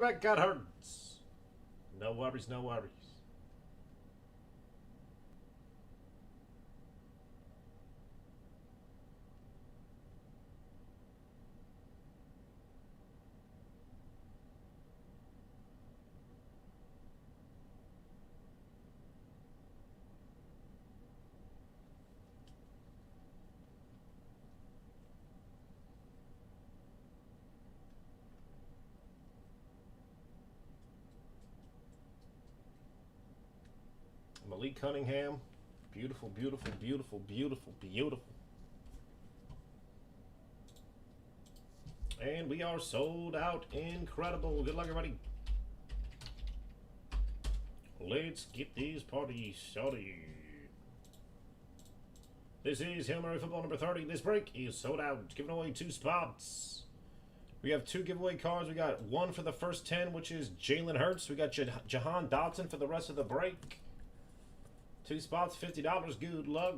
Quarterback got hurt. No worries, no worries. Malik Cunningham. Beautiful, beautiful, beautiful, beautiful, beautiful. And we are sold out. Incredible. Good luck, everybody. Let's get these parties started. This is Hail Mary Football number 30. This break is sold out. Giving away 2 spots. We have 2 giveaway cards. We got one for the first 10, which is Jalen Hurts. We got Jahan Dotson for the rest of the break. 2 spots, $50. Good luck.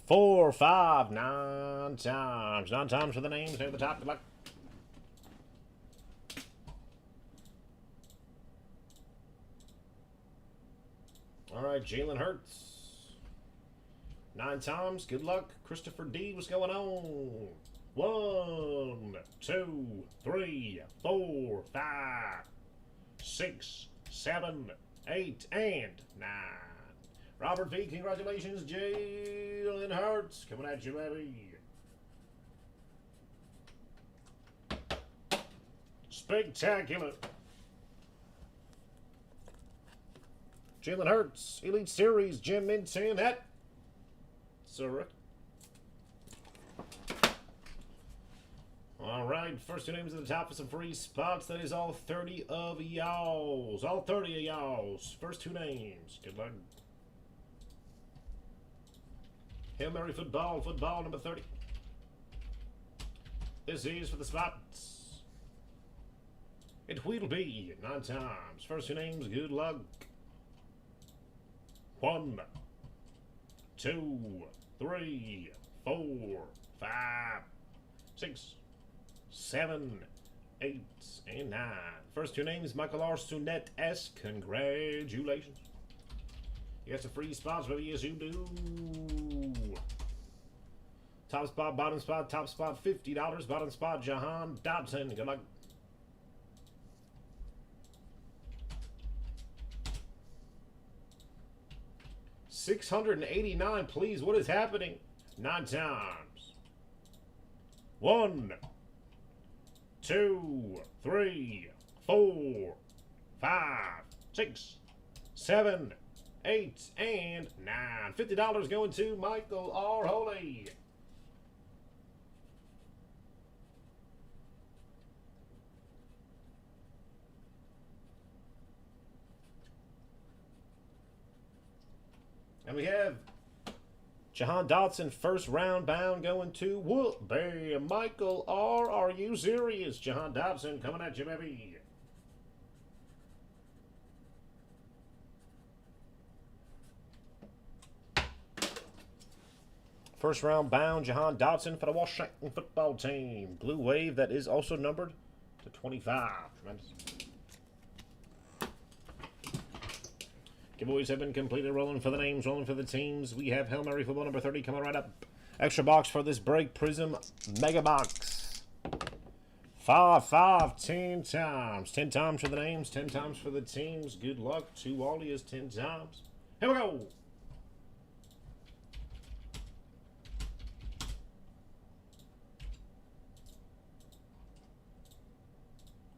4, 5, 9 times. 9 times for the names. Near the top. Good luck. All right, Jalen Hurts. 9 times. Good luck. Christopher D. What's going on? 1, 2, 3, 4, 5, 6, 7, 8, and 9. Robert V, congratulations. Jalen Hurts coming at you, baby. Spectacular. Jalen Hurts, Elite Series, Jim Minton. That's right. All right, first 2 names at the top for some free spots. That is all 30 of y'all's. All 30 of y'all's. First 2 names. Good luck. Hail Mary Football, football number 30. This is for the spots. It will be 9 times. First 2 names, good luck. 1, 2, 3, 4, 5, 6, 7, 8, and 9. First 2 names, Michael R. Sunette S. Congratulations. You got some free spots, baby. Yes, you do. Top spot, bottom spot, top spot, $50. Bottom spot, Jahan Dotson. Good luck. $689, please. What is happening? 9 times. 1, 2, 3, 4, 5, 6, 7, 8, and 9. $50 going to Michael R. Holy. And we have Jahan Dotson, first round bound, going to Whoop Bam. Michael R. Are you serious? Jahan Dotson coming at you, baby. First round bound, Jahan Dotson for the Washington football team. Blue Wave that is also numbered to 25. Tremendous. Giveaways have been completed. Rolling for the names, rolling for the teams. We have Hail Mary Football number 30 coming right up. Extra box for this break. Prism Mega Box. 5, 5, 10 times. 10 times for the names, 10 times for the teams. Good luck to all of you 10 times. Here we go.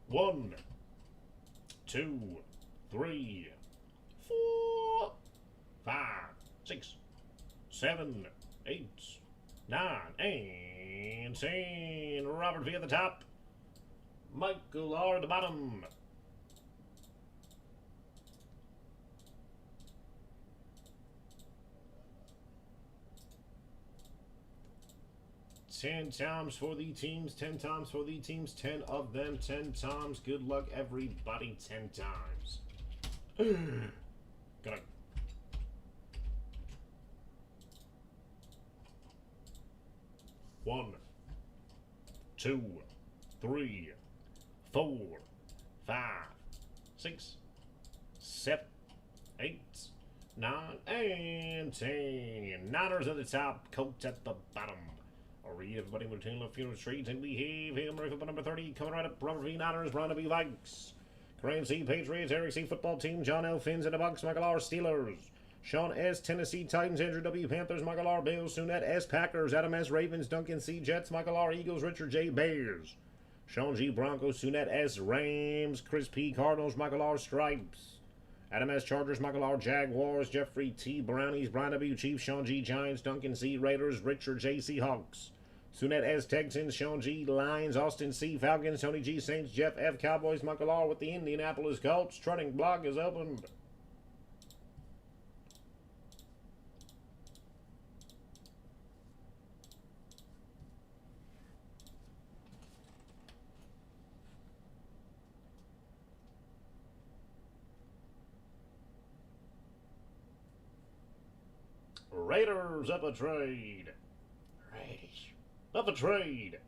One, 2, 3, 4, 5, 6, 7, 8, 9, and 10. Robert V at the top. Michael R at the bottom. Ten times for the teams, 10 times for the teams, 10 of them, 10 times. Good luck, everybody, 10 times. Good luck. 1, 2, 3, 4, 5, 6, 7, 8, 9, and 10. Niners at the top, Colts at the bottom. I'll read everybody with 10 left field streets, and we have him ready for number 30, coming right up, Robert V. Niners, Ron B. Vikes. Graham C. Patriots, Eric C. Football Team, John L. Finns in the box, Michael R. Steelers. Sean S. Tennessee Titans, Andrew W. Panthers, Michael R. Bills, Sunette S. Packers, Adam S. Ravens, Duncan C. Jets, Michael R. Eagles, Richard J. Bears. Sean G. Broncos, Sunette S. Rams, Chris P. Cardinals, Michael R. Stripes. Adam S. Chargers, Michael R. Jaguars, Jeffrey T. Brownies, Brian W. Chiefs, Sean G. Giants, Duncan C. Raiders, Richard J. Seahawks. Sunette S. Texans, Sean G. Lions, Austin C. Falcons, Tony G. Saints, Jeff F. Cowboys, Michael R. with the Indianapolis Colts. Trotting block is opened. Raiders up a trade. Raiders up a trade.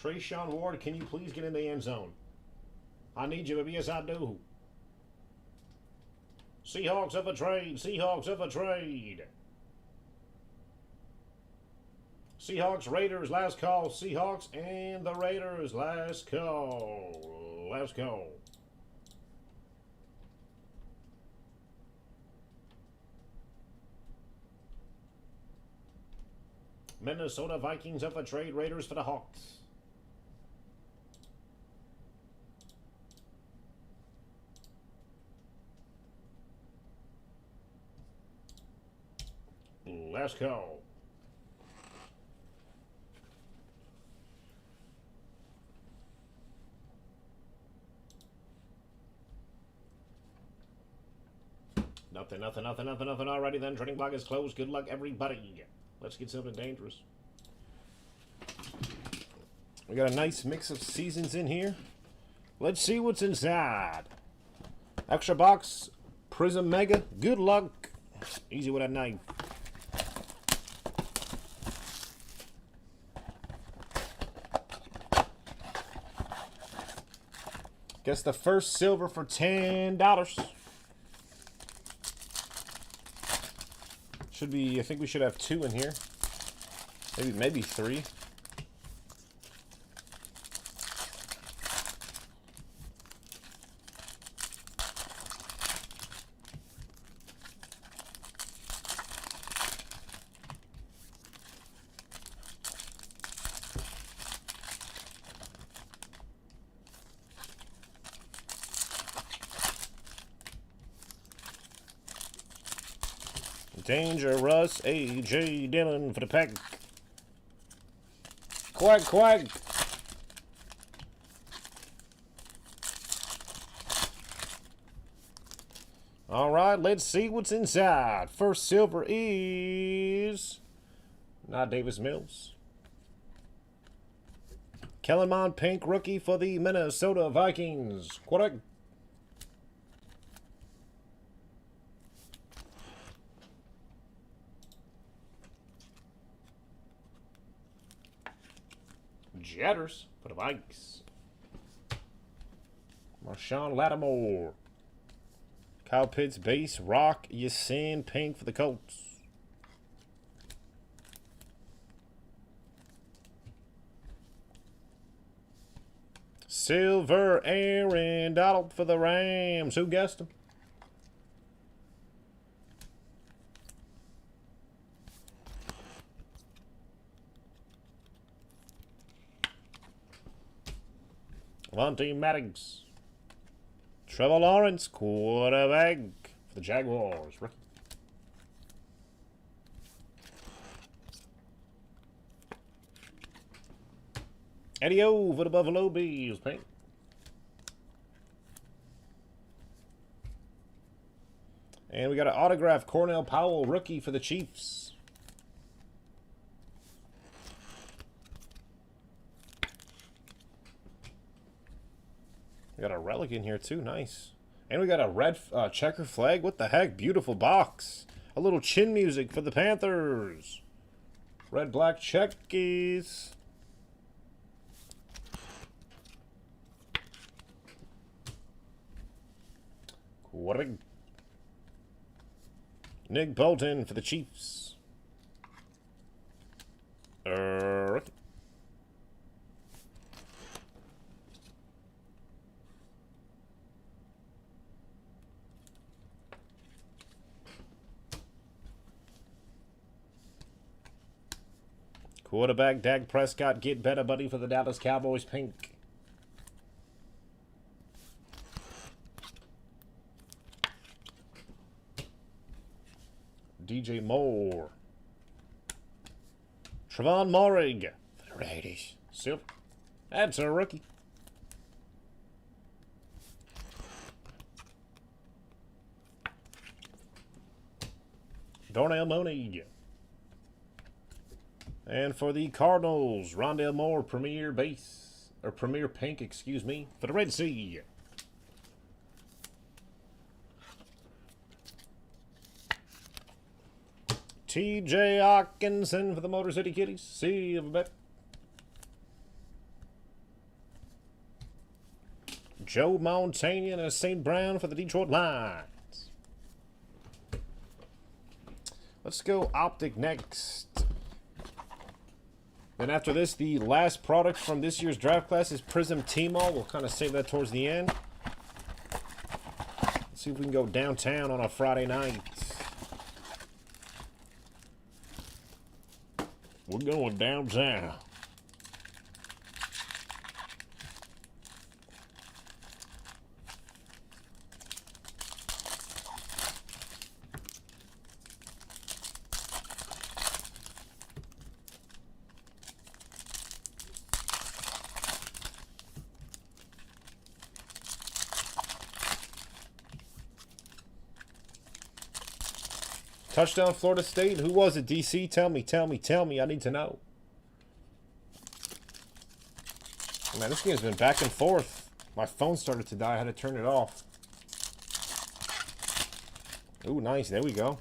Trayshawn Ward, can you please get in the end zone? I need you, baby. Yes, I do. Seahawks up a trade. Seahawks up a trade. Seahawks, Raiders, last call. Seahawks and the Raiders, last call. Last call. Minnesota Vikings up a trade. Raiders for the Hawks. Last call. Nothing. Alrighty then, trading block is closed. Good luck, everybody. Let's get something dangerous. We got a nice mix of seasons in here. Let's see what's inside. Extra box, Prism Mega. Good luck. Easy with a knife. Guess the first silver for $10. Should be, I think we should have 2 in here. Maybe 3. Dangerous A.J. Dillon for the pack. Quack, quack. All right, let's see what's inside. First silver is not Davis Mills. Kellen Mond, pink rookie for the Minnesota Vikings. Quack. Jetters for the Vikes. Marshawn Lattimore. Kyle Pitts base. Rock Ya-Sin pink for the Colts. Silver Aaron Donald for the Rams. Who guessed him? Monty Maddox. Trevor Lawrence, quarterback for the Jaguars. Rookie. Eddie O for the Buffalo Bills. Pink. And we got an autograph, Cornell Powell, rookie for the Chiefs. We got a relic in here too, nice. And we got a red checker flag. What the heck? Beautiful box. A little chin music for the Panthers. Red, black checkies. What a... Nick Bolton for the Chiefs. Quarterback Dak Prescott, get better, buddy, for the Dallas Cowboys, pink. DJ Moore. Trevon Moehrig for the Raiders. Silver. That's a rookie. Darnell Mooney. And for the Cardinals, Rondale Moore, Premier Base, or Premier Pink, excuse me, for the Red Sea. TJ Hawkinson for the Motor City Kitties. Silverback. Joe Montana and St. Brown for the Detroit Lions. Let's go Optic next. Then after this, the last product from this year's draft class is Prism Timo. We'll kind of save that towards the end. Let's see if we can go downtown on a Friday night. We're going downtown. Touchdown, Florida State. Who was it, DC? Tell me, tell me, tell me. I need to know. Oh, man, this game's been back and forth. My phone started to die. I had to turn it off. Ooh, nice. There we go.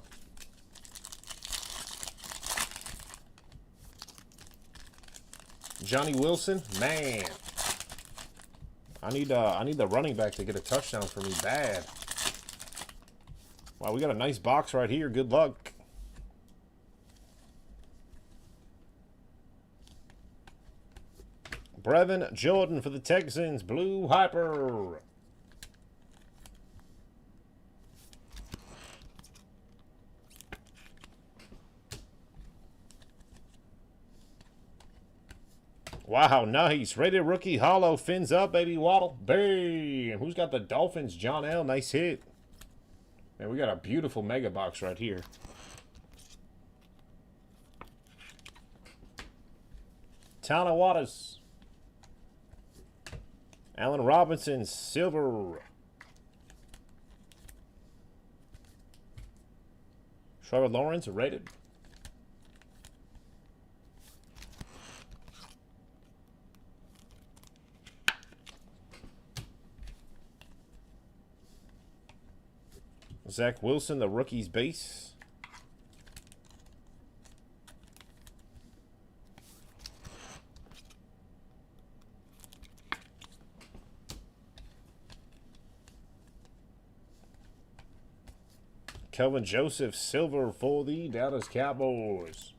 Johnny Wilson. Man. I need the running back to get a touchdown for me bad. Wow, we got a nice box right here. Good luck. Brevin Jordan for the Texans. Blue Hyper. Wow, nice. Rated rookie hollow. Fins up, baby. Waddle. Bam. Who's got the Dolphins? John L. Nice hit. Man, we got a beautiful mega box right here. Tana Waters. Allen Robinson, silver. Trevor Lawrence, rated. Zach Wilson, the rookie's base. Kelvin Joseph, silver for the Dallas Cowboys.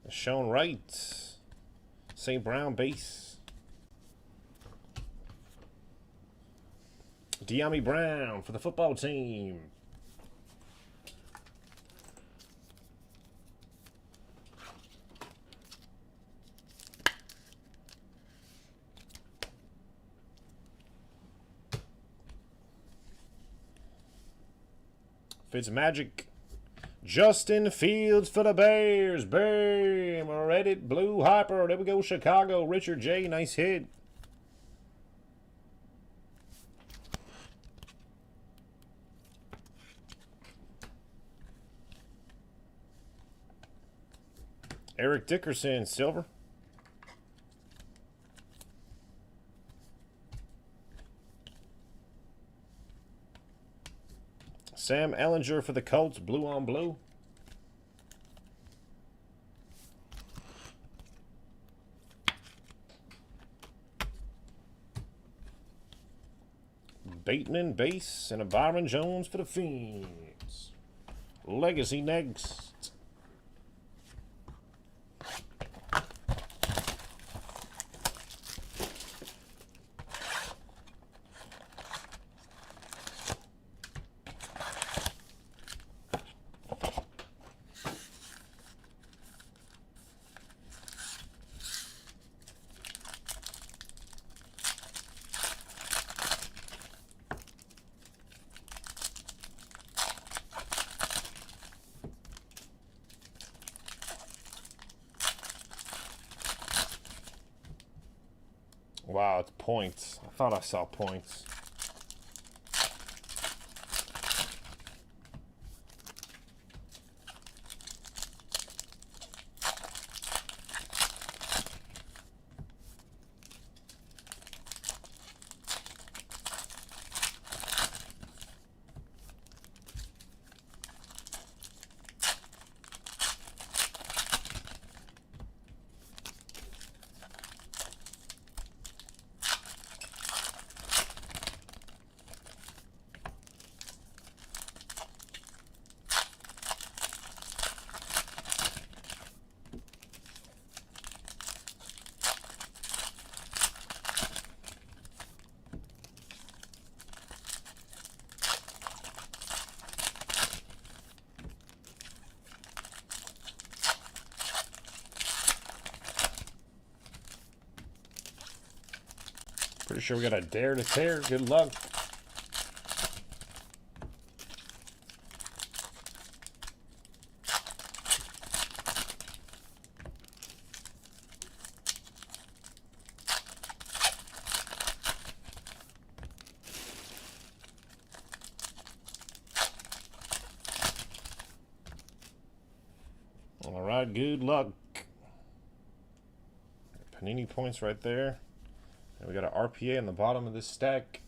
Sean Wright. St. Brown base. De'Ami Brown for the football team. Fitzmagic. Justin Fields for the Bears. Bam. Reddit Blue Hyper. There we go. Chicago. Richard J. Nice hit. Eric Dickerson. Silver. Sam Ellinger for the Colts, blue on blue. Bateman base and a Byron Jones for the Fiends. Legacy next. Wow, it's points. I thought I saw points. Pretty sure we got a dare to tear. Good luck. All right, good luck. Panini points right there. And we got an RPA on the bottom of this stack.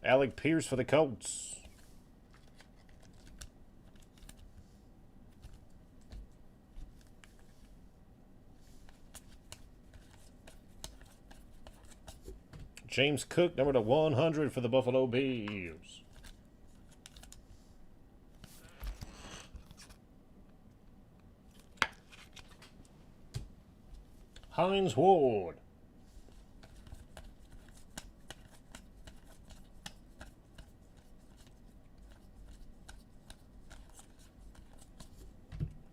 Alec Pierce for the Colts. James Cook, number to 100 for the Buffalo Bills. Hines Ward.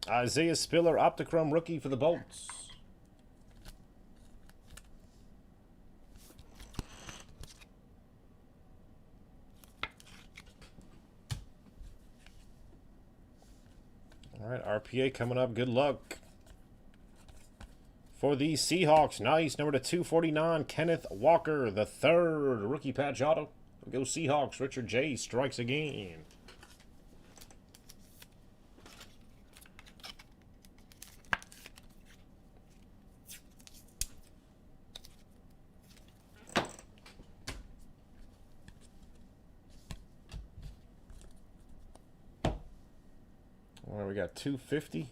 Isaiah Spiller, Optichrome rookie for the Bolts. All right, RPA coming up. Good luck. For the Seahawks, nice. Number to 249, Kenneth Walker, the third rookie patch auto. Go Seahawks. Richard J. strikes again. All right, we got 250.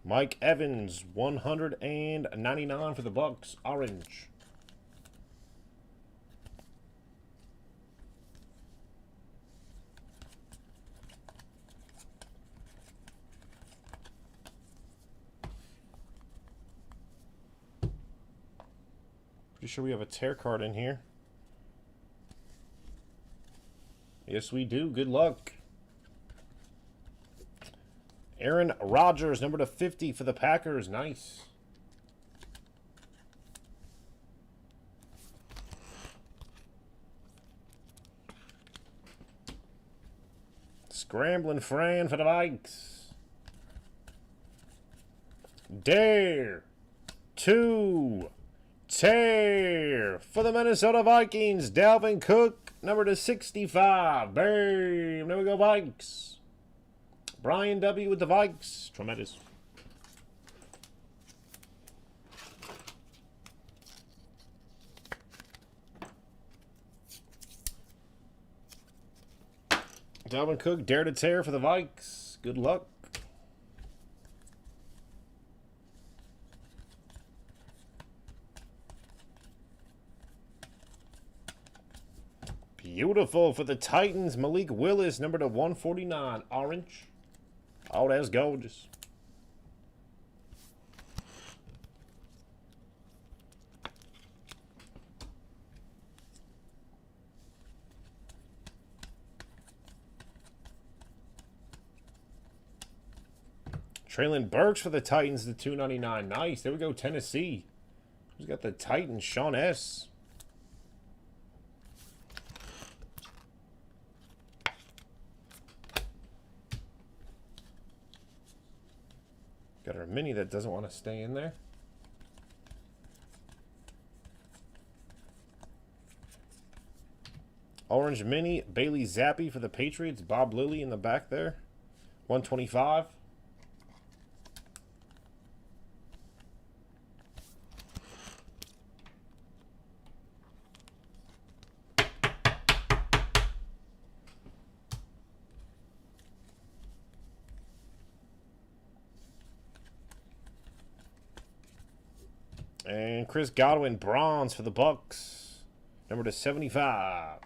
Mike Evans, 199 for the Bucks, orange. Pretty sure we have a tear card in here. Yes, we do. Good luck. Aaron Rodgers, number to 50 for the Packers. Nice. Scrambling Fran for the Vikes. Dare to tear for the Minnesota Vikings. Dalvin Cook, number to 65. Bam. There we go, Vikes. Brian W. with the Vikes. Tremendous. Dalvin Cook, dare to tear for the Vikes. Good luck. Beautiful for the Titans. Malik Willis, number to 149. Orange. Oh, that's gorgeous. Traylon Burks for the Titans to 299. Nice. There we go, Tennessee. Who's got the Titans? Sean S. Got our mini that doesn't want to stay in there. Orange mini, Bailey Zappi for the Patriots. Bob Lilly in the back there. 125. And Chris Godwin, bronze for the Bucks. Number to 75.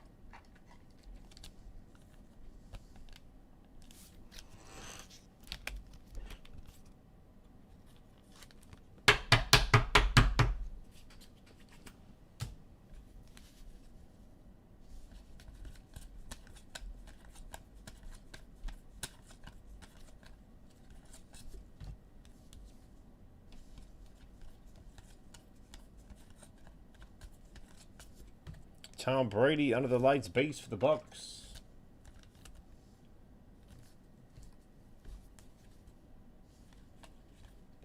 Tom Brady under the lights base for the Bucks.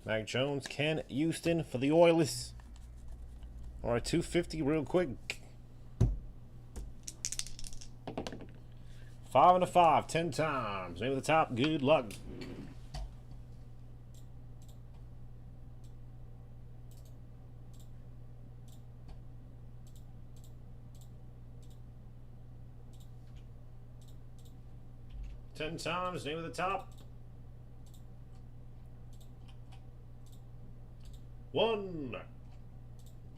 Mac Jones, Ken Houston for the Oilers. All right, 250 real quick. 5 and a 5, 10 times. Name of the top, good luck. Ten times, name of the top. 1,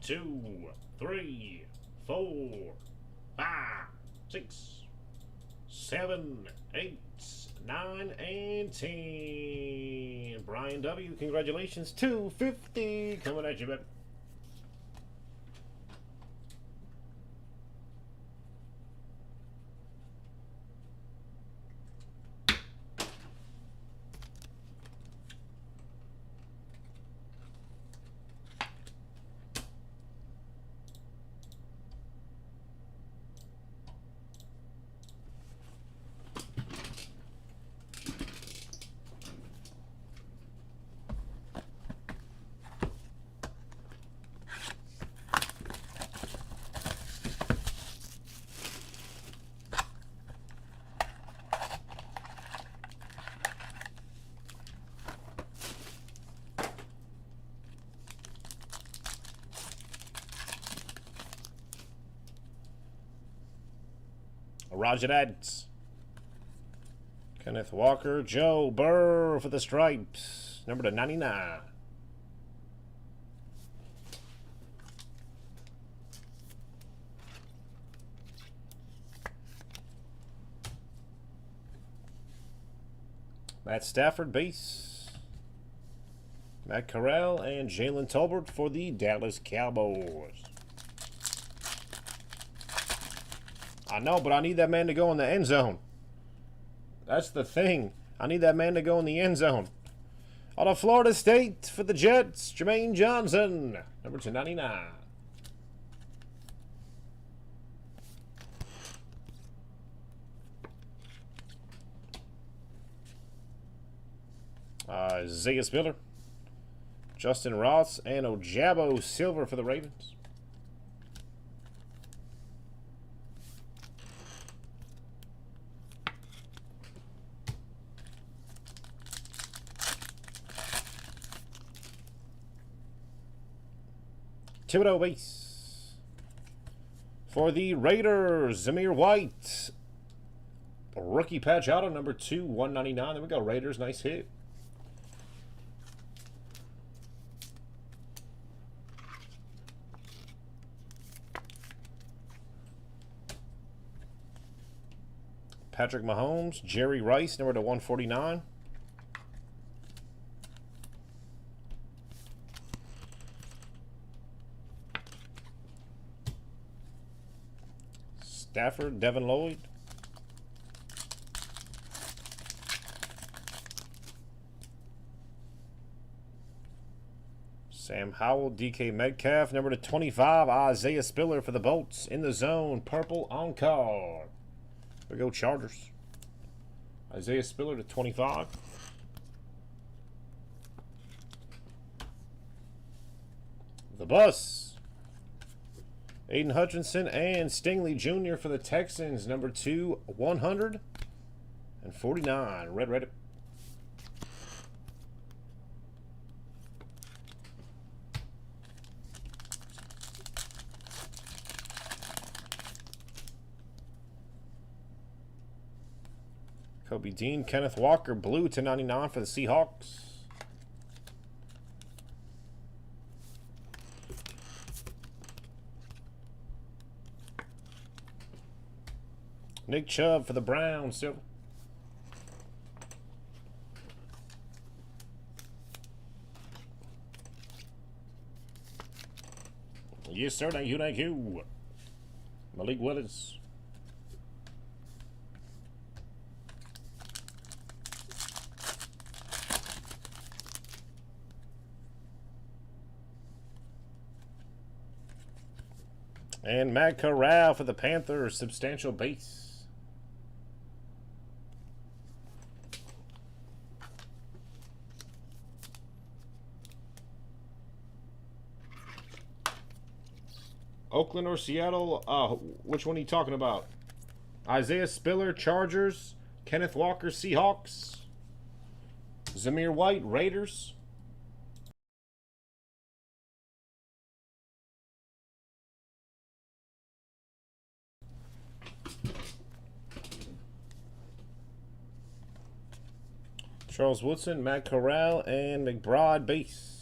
2, 3, 4, 5, 6, 7, 8, 9, and 10. Brian W., congratulations. 250 coming at you, baby. Roger that. Kenneth Walker, Joe Burr for the Stripes. Number to 99. Matt Stafford base. Matt Corral and Jalen Tolbert for the Dallas Cowboys. I know, but I need that man to go in the end zone. That's the thing. I need that man to go in the end zone. Out of Florida State for the Jets, Jermaine Johnson, number 299. Isaiah Spiller, Justin Ross, and Ojabo Silver for the Ravens. Thibodeau base. For the Raiders, Zamir White. Rookie patch auto, number 2, 199. There we go, Raiders. Nice hit. Patrick Mahomes, Jerry Rice, number to 149. Stafford, Devin Lloyd. Sam Howell, DK Metcalf, number to 25, Isaiah Spiller for the Bolts. In the zone, purple on card. There we go, Chargers. Isaiah Spiller to 25. The Bus. Aiden Hutchinson and Stingley Jr. for the Texans, number 2, 149. Red Reddit. Kobe Dean, Kenneth Walker, blue to 99 for the Seahawks. Nick Chubb for the Browns, silver. Yes, sir. Thank you, thank you. Malik Willis. And Matt Corral for the Panthers, substantial base. Oakland or Seattle? Which one are you talking about? Isaiah Spiller, Chargers. Kenneth Walker, Seahawks. Zamir White, Raiders. Charles Woodson, Matt Corral, and McBride base.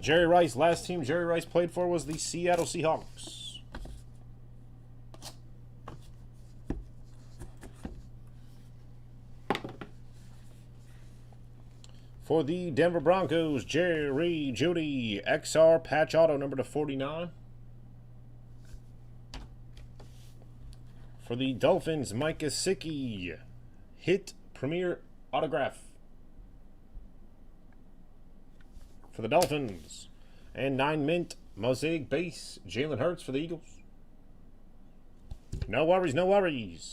Jerry Rice, last team Jerry Rice played for was the Seattle Seahawks. For the Denver Broncos, Jerry Jeudy, XR patch auto number to 49. For the Dolphins, Mike Gesicki, hit premier autograph. For the Dolphins. And 9 mint mosaic base, Jalen Hurts for the Eagles. No worries, no worries.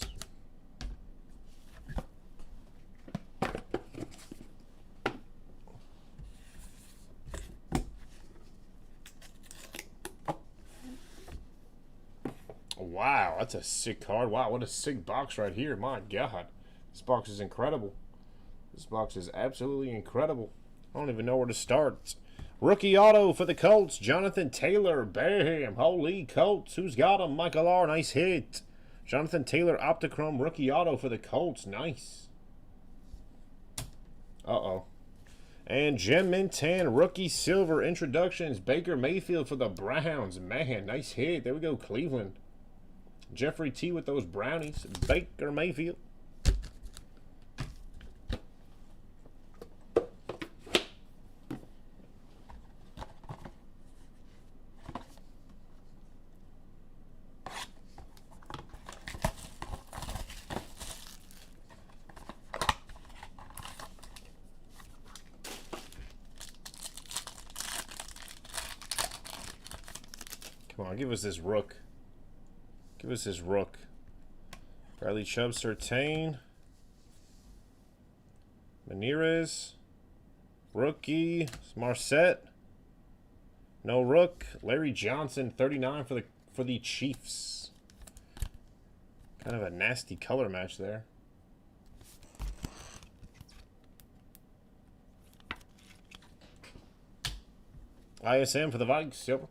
Wow, that's a sick card. Wow, what a sick box right here. My God. This box is incredible. This box is absolutely incredible. I don't even know where to start. Rookie auto for the Colts, Jonathan Taylor. Bam. Holy Colts. Who's got him? Michael R. Nice hit. Jonathan Taylor, Optichrome rookie auto for the Colts. Nice. Uh-oh. And Gem Mint 10, rookie silver introductions. Baker Mayfield for the Browns. Man, nice hit. There we go, Cleveland. Jeffrey T with those brownies. Baker Mayfield. on, give us this Rook. Give us his Rook. Bradley Chubb, Surtain. Manirez. Rookie. Marset. No Rook. Larry Johnson, 39 for the Chiefs. Kind of a nasty color match there. ISM for the Vikes. Yep.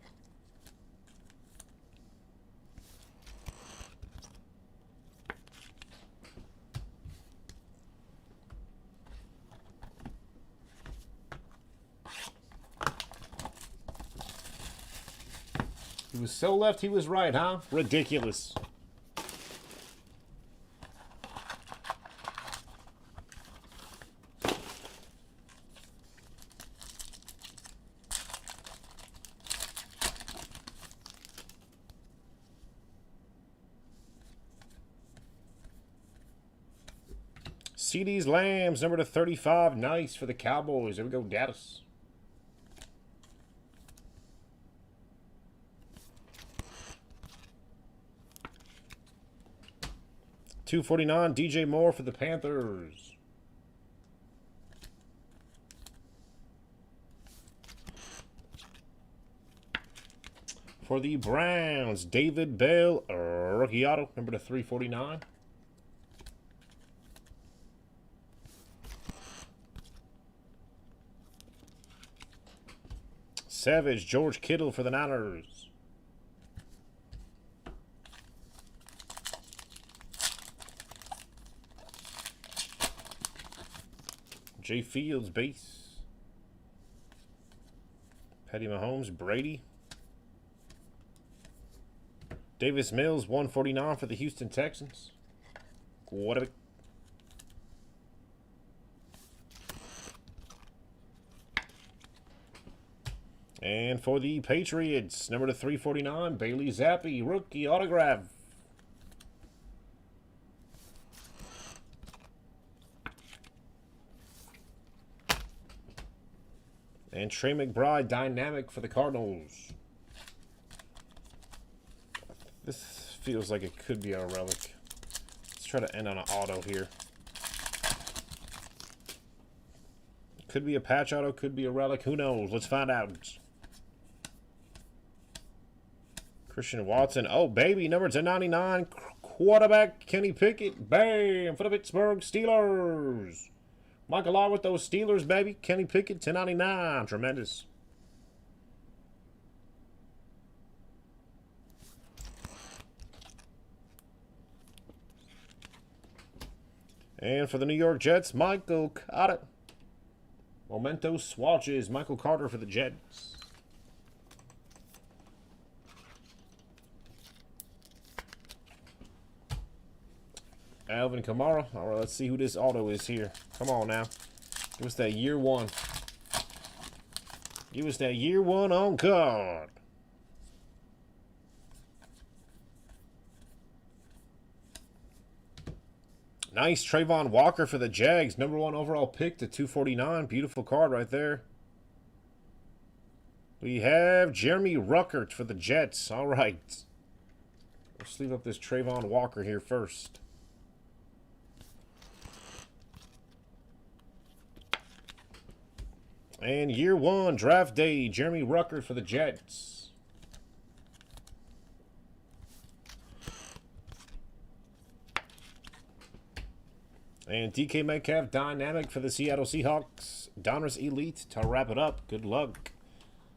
He was so left, he was right, huh? Ridiculous. CD's Lambs, number to 35. Nice for the Cowboys. There we go, Dallas. $249, DJ Moore for the Panthers. For the Browns, David Bell, rookie auto, number to 349. Savage, George Kittle for the Niners. Jay Fields, base. Patty Mahomes, Brady. Davis Mills, 149 for the Houston Texans. What a... And for the Patriots, number to 349, Bailey Zappi, rookie autograph. And Trey McBride, dynamic for the Cardinals. This feels like it could be a relic. Let's try to end on an auto here. Could be a patch auto, could be a relic. Who knows? Let's find out. Christian Watson. Oh, baby. Number 299. Quarterback Kenny Pickett. Bam! For the Pittsburgh Steelers. Michael Law with those Steelers, baby. Kenny Pickett, 299. Tremendous. And for the New York Jets, Michael Carter. Memento swatches. Michael Carter for the Jets. Alvin Kamara. All right, let's see who this auto is here. Come on now. Give us that year one. Give us that year one on card. Nice Trayvon Walker for the Jags. Number 1 overall pick to 249. Beautiful card right there. We have Jeremy Ruckert for the Jets. All right. Let's leave up this Trayvon Walker here first. And year 1, draft day, Jeremy Ruckert for the Jets. And DK Metcalf, dynamic for the Seattle Seahawks. Donruss Elite to wrap it up. Good luck.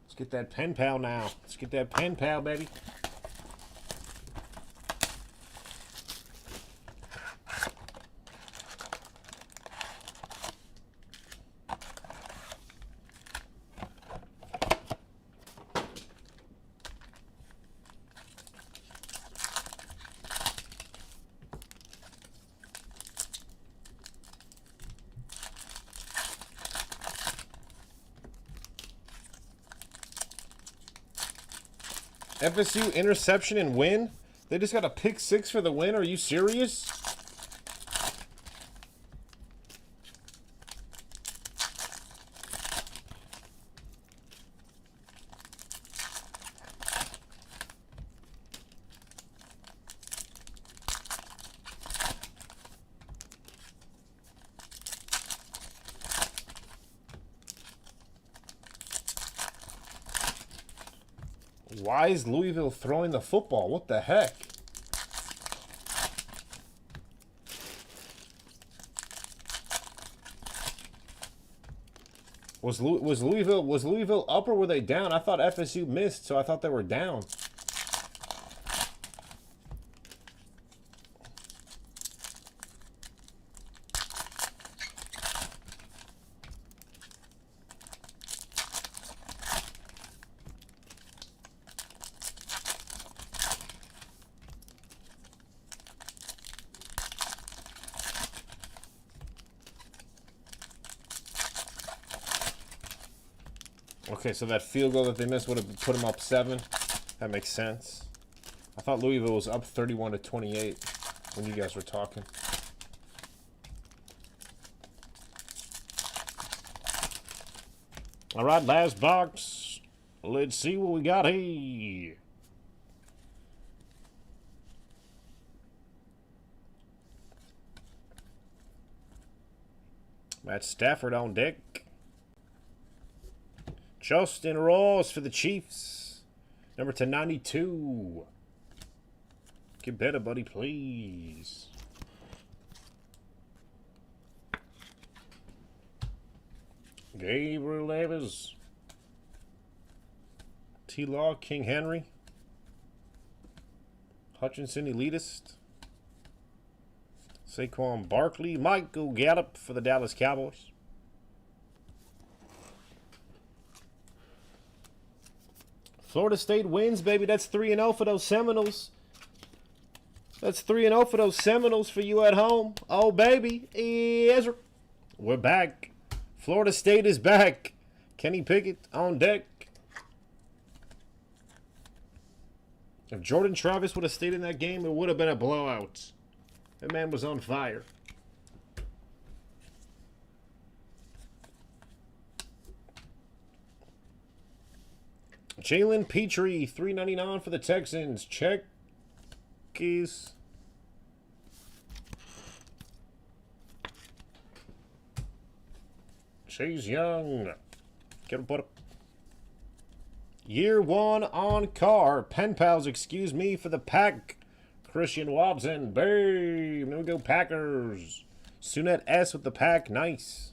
Let's get that pen pal now. Let's get that pen pal, baby. FSU interception and win? They just got a pick 6 for the win? Are you serious? Why is Louisville throwing the football? What the heck? Was Louisville up or were they down? I thought FSU missed, so I thought they were down. Okay, so that field goal that they missed would have put them up 7. That makes sense. I thought Louisville was up 31-28 when you guys were talking. All right, last box. Let's see what we got here. Matt Stafford on deck. Justin Ross for the Chiefs. Number to 92. Get better, buddy, please. Gabriel Davis. T-Law, King Henry. Hutchinson, elitist. Saquon Barkley. Michael Gallup for the Dallas Cowboys. Florida State wins, baby. That's 3-0 for those Seminoles. That's 3-0 for those Seminoles for you at home. Oh, baby. Yes, sir. We're back. Florida State is back. Kenny Pickett on deck. If Jordan Travis would have stayed in that game, it would have been a blowout. That man was on fire. Jalen Petrie, $3.99 for the Texans. Check. Keys. Chase Young. Get him put up. Year 1 on car. Pen pals, excuse me, for the Pack. Christian Watson. Boom. There we go, Packers. Sunette S with the Pack. Nice.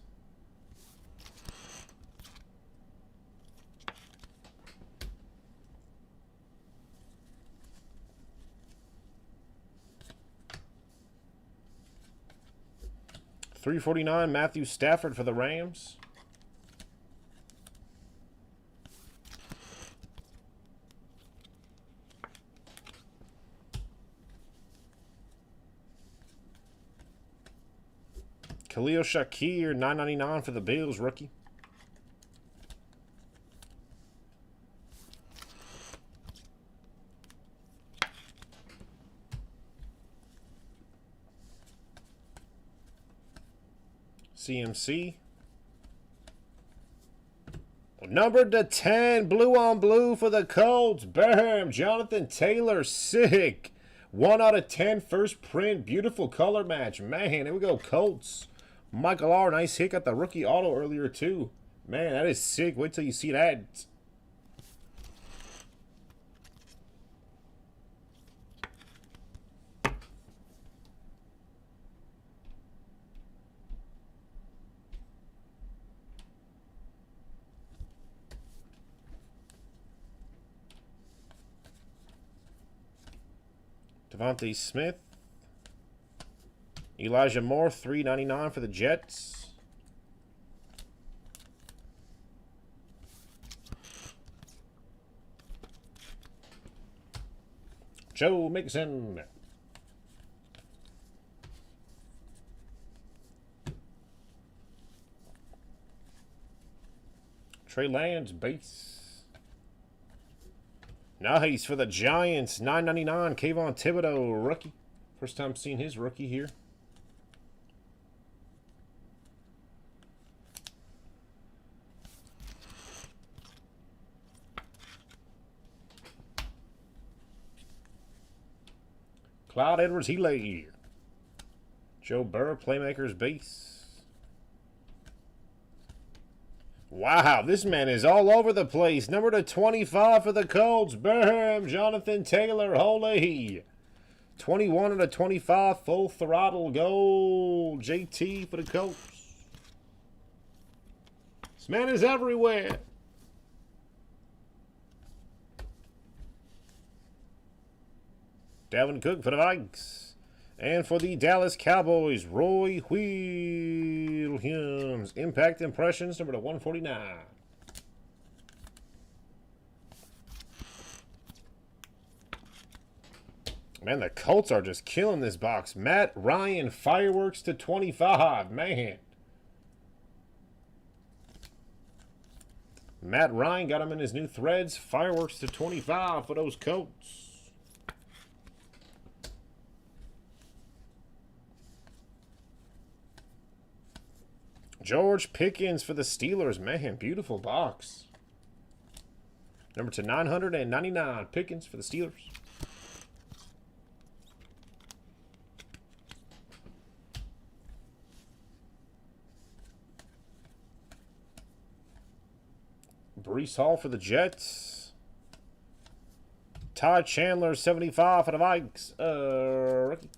$3.49, Matthew Stafford for the Rams. Khalil Shakir, $9.99 for the Bills, rookie. CMC. Numbered to 10, blue on blue for the Colts. Bam! Jonathan Taylor, sick. 1 out of 10, first print. Beautiful color match. Man, here we go, Colts. Michael R, nice hit. Got the rookie auto earlier, too. Man, that is sick. Wait till you see that. Devontae Smith. Elijah Moore, $3.99 for the Jets. Joe Mixon. Trey Lance, base. Nice for the Giants, $9.99. Kayvon Thibodeau, rookie. First time seeing his rookie here. Clyde Edwards-Helaire. Joe Burrow, Playmakers base. Wow, this man is all over the place. Number to 25 for the Colts. Bam! Jonathan Taylor. Holy. 21 to 25. Full throttle gold. JT for the Colts. This man is everywhere. Dalvin Cook for the Vikes. And for the Dallas Cowboys, Roy Williams. Impact Impressions, number to 149. Man, the Colts are just killing this box. Matt Ryan, Fireworks to 25. Man. Matt Ryan got him in his new threads. Fireworks to 25 for those Colts. George Pickens for the Steelers. Man, beautiful box. Number to 999. Pickens for the Steelers. Breece Hall for the Jets. Todd Chandler, 75 for the Vikes. Rookie.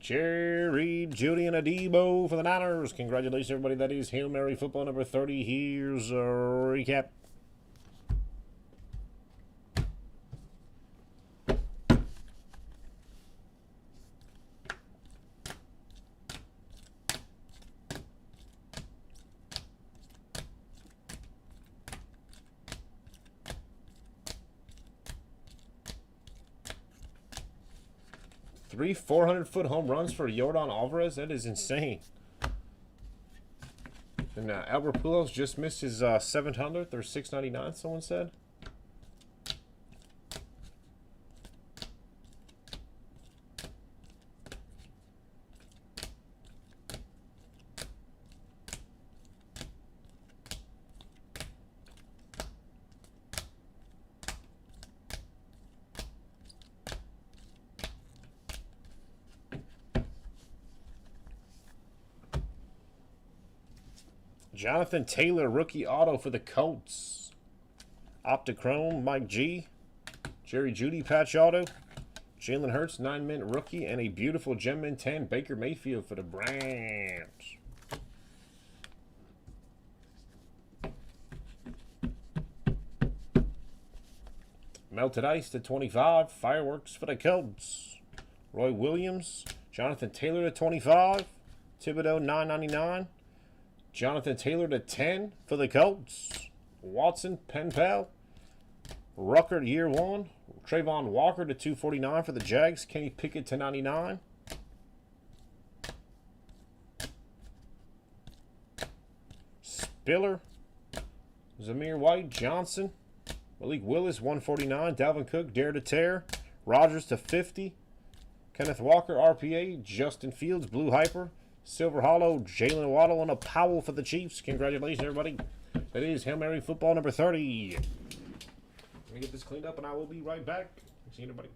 Jerry Jeudy and Adebo for the Niners. Congratulations, everybody. That is Hail Mary football number 30. Here's a recap. Three 400-foot home runs for Yordan Alvarez. That is insane. And Albert Pujols just missed his 700th or 699, someone said. Jonathan Taylor, rookie auto for the Colts. Optichrome, Mike G. Jerry Jeudy, patch auto. Jalen Hurts, 9-mint rookie. And a beautiful Gem Mint 10, Baker Mayfield for the Browns. Melted Ice to 25. Fireworks for the Colts. Roy Williams. Jonathan Taylor to 25. Thibodeau, 9.99. Jonathan Taylor to 10 for the Colts. Watson, pen pal. Rucker, year 1. Trayvon Walker to 249 for the Jags. Kenny Pickett to 99. Spiller. Zamir White, Johnson. Malik Willis, 149. Dalvin Cook, dare to tear. Rodgers to 50. Kenneth Walker, RPA. Justin Fields, blue hyper. Silver Hollow, Jalen Waddle, and a Powell for the Chiefs. Congratulations, everybody. That is Hail Mary football number 30. Let me get this cleaned up, and I will be right back. See you, everybody.